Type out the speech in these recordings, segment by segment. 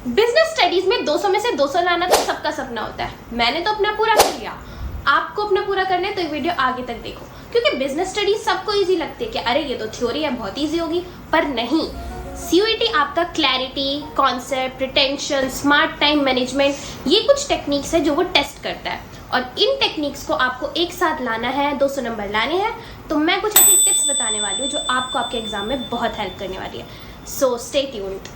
Business studies में 200 में से 200 लाना तो सबका सपना होता है। मैंने तो अपना पूरा कर लिया, आपको अपना पूरा करना है तो ये वीडियो आगे तक देखो, क्योंकि बिजनेस स्टडीज सबको इजी लगती है कि अरे ये तो थ्योरी है, बहुत इजी होगी, पर नहीं। सीयूईटी आपका clarity, concept, retention, smart time management, ये कुछ टेक्निक्स है जो वो टेस्ट करता है, और इन टेक्निक्स को आपको एक साथ लाना है, 200 नंबर लाने हैं। तो मैं कुछ ऐसी टिप्स बताने वाली हूँ जो आपको आपके एग्जाम में बहुत हेल्प करने वाली है। So stay tuned.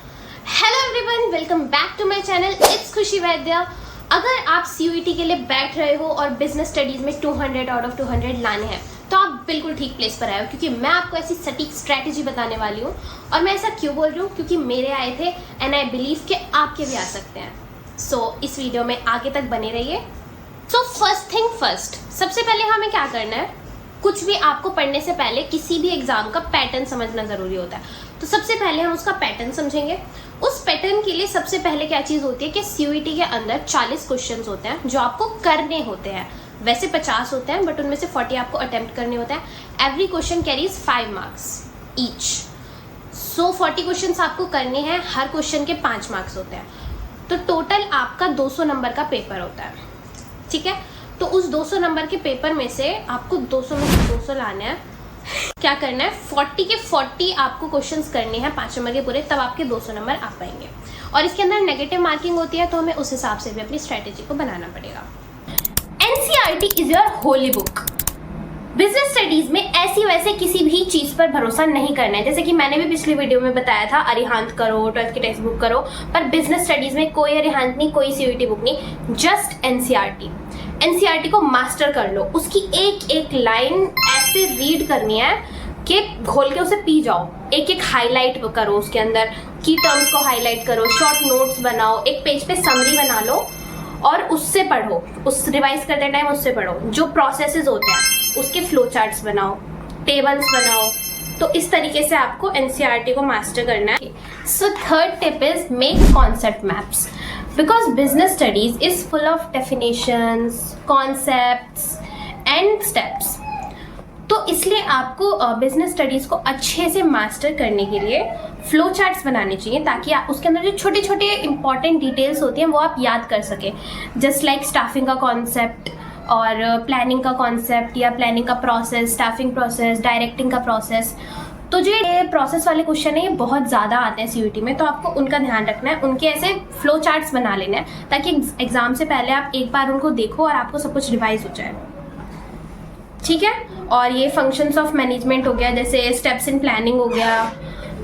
Hello everyone, welcome back to my channel, it's Khushi Vaidya. अगर आप सीयूईटी के लिए बैठ रहे हो और बिजनेस स्टडीज में 200 आउट ऑफ 200 लाने हैं तो आप बिल्कुल ठीक प्लेस पर आए हो, क्योंकि मैं आपको ऐसी सटीक स्ट्रैटेजी बताने वाली हूँ। और मैं ऐसा क्यों बोल रही हूँ, क्योंकि मेरे आए थे एंड आई बिलीव कि आपके भी आ सकते हैं। सो इस वीडियो में आगे तक बने रहिए। सो फर्स्ट थिंग फर्स्ट, सबसे पहले हमें क्या करना है, कुछ भी आपको पढ़ने से पहले किसी भी एग्जाम का पैटर्न समझना जरूरी होता है। तो सबसे पहले हम उसका पैटर्न समझेंगे। उस पैटर्न के लिए सबसे पहले क्या चीज होती है कि सीयूईटी के अंदर 40 क्वेश्चंस होते हैं जो आपको करने होते हैं। वैसे 50 होते हैं, बट उनमें से 40 आपको अटेम्प्ट करने होते हैं। Every question carries 5 marks each. So 40 question आपको करने हैं, हर क्वेश्चन के 5 मार्क्स होते हैं। तो टोटल आपका 200 नंबर का पेपर होता है, ठीक है। तो उस 200 नंबर के पेपर में से आपको 200 में से 200 लाने हैं। क्या करना है, 40 के 40 आपको क्वेश्चंस करने हैं 5 नंबर के पूरे, तब आपके 200 नंबर आ पाएंगे। और इसके अंदर नेगेटिव मार्किंग होती है, तो हमें उस हिसाब से भी अपनी स्ट्रेटेजी को बनाना पड़ेगा। NCERT is your Holi book. Business studies में ऐसी वैसे किसी भी चीज पर भरोसा नहीं करना है। जैसे कि मैंने भी पिछली वीडियो में बताया था, अरिहंत करो, 12th की टेक्स्ट बुक करो, पर बिजनेस स्टडीज में कोई अरिहंत नहीं, कोई सीयूईटी बुक नहीं, जस्ट एनसीईआरटी। एनसीईआरटी को मास्टर कर लो, उसकी एक एक लाइन ऐसे रीड करनी है कि घोल के उसे पी जाओ। एक एक हाईलाइट करो, उसके अंदर की टर्म्स को हाईलाइट करो, शॉर्ट नोट्स बनाओ, एक पेज पे समरी बना लो और उससे पढ़ो। उस रिवाइज करते टाइम उससे पढ़ो। जो प्रोसेसेस होते हैं उसके फ्लो चार्ट्स बनाओ, टेबल्स बनाओ। तो इस तरीके से आपको एनसीईआरटी को मास्टर करना है। So third tip is make concept maps, because business studies is full of definitions, concepts and steps। तो इसलिए आपको बिजनेस स्टडीज को अच्छे से मास्टर करने के लिए फ्लो चार्ट्स बनाने चाहिए, ताकि आप उसके अंदर जो छोटे छोटे इंपॉर्टेंट डिटेल्स होती हैं वो आप याद कर सकें। जस्ट लाइक स्टाफिंग का कॉन्सेप्ट और प्लानिंग का कॉन्सेप्ट, या प्लानिंग का प्रोसेस, स्टाफिंग प्रोसेस, डायरेक्टिंग का प्रोसेस। तो जो ये प्रोसेस वाले क्वेश्चन है ये बहुत ज़्यादा आते हैं सीयूईटी में, तो आपको उनका ध्यान रखना है, उनके ऐसे फ्लो चार्ट्स बना लेना है, ताकि एग्जाम से पहले आप एक बार उनको देखो और आपको सब कुछ रिवाइज हो जाए, ठीक है। और ये फंक्शंस ऑफ मैनेजमेंट हो गया, जैसे स्टेप्स इन प्लानिंग हो गया।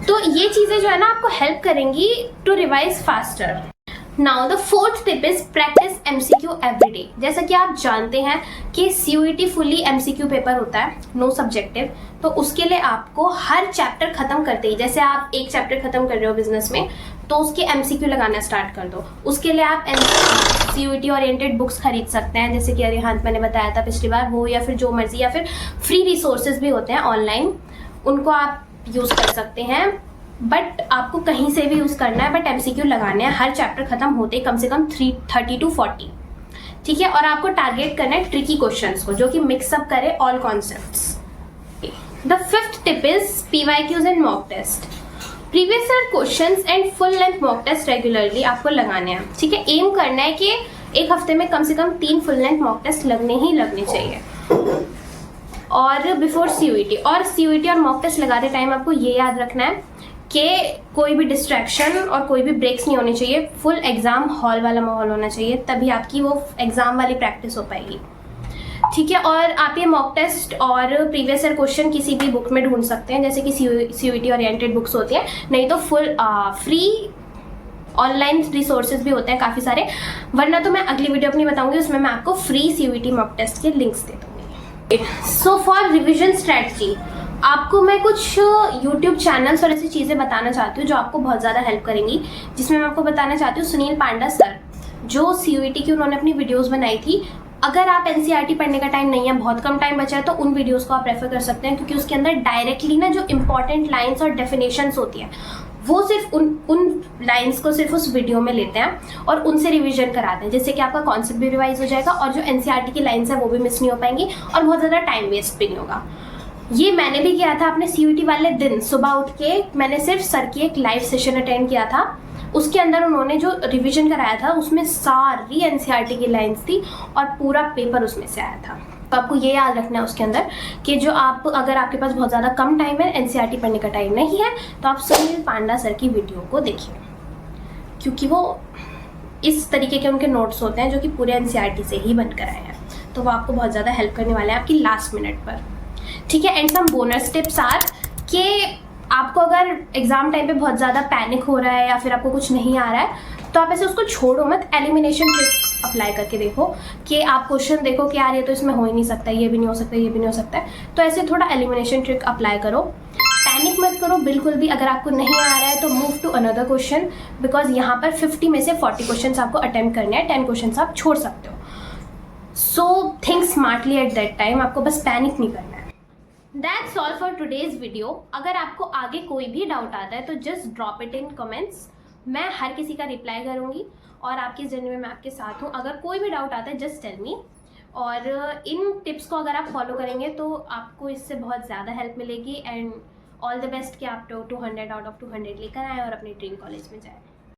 तो ये चीज़ें जो है ना आपको हेल्प करेंगी to revise faster. Now the fourth tip is practice MCQ everyday. जैसा कि आप जानते हैं कि सीयूईटी फुली एमसीक्यू पेपर होता है, नो सब्जेक्टिव। तो उसके लिए आपको हर चैप्टर खत्म करते ही, जैसे आप एक चैप्टर खत्म कर रहे हो बिजनेस में, तो उसके एमसीक्यू लगाना स्टार्ट कर दो। उसके लिए आप सीयूईटी ओरिएंटेड बुक्स खरीद सकते हैं, जैसे कि अरिहंत मैंने बताया था पिछली बार, वो, या फिर जो मर्जी, या फिर फ्री रिसोर्सेज भी होते हैं ऑनलाइन, उनको आप यूज कर सकते हैं। बट आपको कहीं से भी यूज करना है, बट एमसीक्यू लगाने हैं हर चैप्टर खत्म होते कम से कम 30 to 40, ठीक है। और आपको टारगेट करना है ट्रिकी क्वेश्चंस को, जो कि मिक्सअप करे all concepts. The fifth tip is PYQs and mock test. Previous year questions and full length mock test regularly आपको लगाने हैं, ठीक है। एम करना है कि एक हफ्ते में कम से कम 3 फुल लेंथ मॉक टेस्ट लगने ही लगने चाहिए, और बिफोर सीयूईटी। और सीयूईटी और मॉक टेस्ट लगाते टाइम आपको ये याद रखना है कि कोई भी डिस्ट्रैक्शन और कोई भी ब्रेक्स नहीं होने चाहिए। फुल एग्जाम हॉल वाला माहौल होना चाहिए, तभी आपकी वो एग्जाम वाली प्रैक्टिस हो पाएगी, ठीक है। और आप ये मॉक टेस्ट और प्रीवियस ईयर क्वेश्चन किसी भी बुक में ढूंढ सकते हैं, जैसे कि सीयूईटी ओरिएंटेड बुक्स होती हैं, नहीं तो फुल फ्री ऑनलाइन रिसोर्सेज भी होते हैं काफ़ी सारे। वरना तो मैं अगली वीडियो अपनी बताऊंगी, उसमें मैं आपको फ्री सीयूईटी मॉक टेस्ट के लिंक्स दे दूंगी। सो फॉर रिविजन स्ट्रैटेजी, आपको मैं कुछ YouTube चैनल्स और ऐसी चीज़ें बताना चाहती हूँ जो आपको बहुत ज़्यादा हेल्प करेंगी। जिसमें मैं आपको बताना चाहती हूँ सुनील पांडा सर, जो सीयूईटी की उन्होंने अपनी वीडियोस बनाई थी। अगर आप एनसीईआरटी पढ़ने का टाइम नहीं है, बहुत कम टाइम बचा है, तो उन वीडियोस को आप रेफर कर सकते हैं, क्योंकि उसके अंदर डायरेक्टली ना जो इंपॉर्टेंट लाइन्स और डेफिनेशंस होती हैं वो सिर्फ उन लाइन्स को सिर्फ उस वीडियो में लेते हैं और उनसे रिवीजन कराते हैं, जिससे कि आपका कॉन्सेप्ट भी रिवाइज हो जाएगा और जो एनसीईआरटी की लाइन्स है वो भी मिस नहीं हो पाएंगी और बहुत ज़्यादा टाइम वेस्ट भी नहीं होगा। ये मैंने भी किया था अपने सीयूईटी वाले दिन। सुबह उठ के मैंने सिर्फ सर की एक लाइव सेशन अटेंड किया था, उसके अंदर उन्होंने जो रिवीजन कराया था उसमें सारी एनसीईआरटी की लाइन्स थी और पूरा पेपर उसमें से आया था। तो आपको ये याद रखना है उसके अंदर कि जो आप अगर आपके पास बहुत ज़्यादा कम टाइम है, एनसीईआरटी पढ़ने का टाइम नहीं है, तो आप सुनील पांडा सर की वीडियो को देखिए, क्योंकि वो इस तरीके के उनके नोट्स होते हैं जो कि पूरे एनसीईआरटी से ही बनकर आए हैं। तो वो आपको बहुत ज़्यादा हेल्प करने वाले हैं आपकी लास्ट मिनट पर, ठीक है। And some bonus tips are कि आपको अगर एग्जाम टाइम पे बहुत ज़्यादा पैनिक हो रहा है या फिर आपको कुछ नहीं आ रहा है, तो आप ऐसे उसको छोड़ो मत, एलिमिनेशन ट्रिक अप्लाई करके देखो कि आप क्वेश्चन देखो कि यार ये तो इसमें हो ही नहीं सकता, ये भी नहीं हो सकता, ये भी नहीं हो सकता है, तो ऐसे थोड़ा एलिमिनेशन ट्रिक अप्लाई करो। पैनिक मत करो बिल्कुल भी, अगर आपको नहीं आ रहा है तो move to another question, because यहाँ पर 50 में से 40 क्वेश्चन आपको अटेम्प्ट करने हैं, 10 क्वेश्चन आप छोड़ सकते हो। So think smartly at that time, आपको बस पैनिक नहीं करना है। That's all for today's video. अगर आपको आगे कोई भी डाउट आता है तो just drop it in comments, मैं हर किसी का रिप्लाई करूँगी और आपकी जर्नी में मैं आपके साथ हूँ। अगर कोई भी डाउट आता है जस्ट टेल मी, और इन टिप्स को अगर आप फॉलो करेंगे तो आपको इससे बहुत ज़्यादा हेल्प मिलेगी। एंड ऑल द बेस्ट कि आप 200 आउट ऑफ 200 लेकर आएँ और अपने ड्रीम कॉलेज में जाएँ।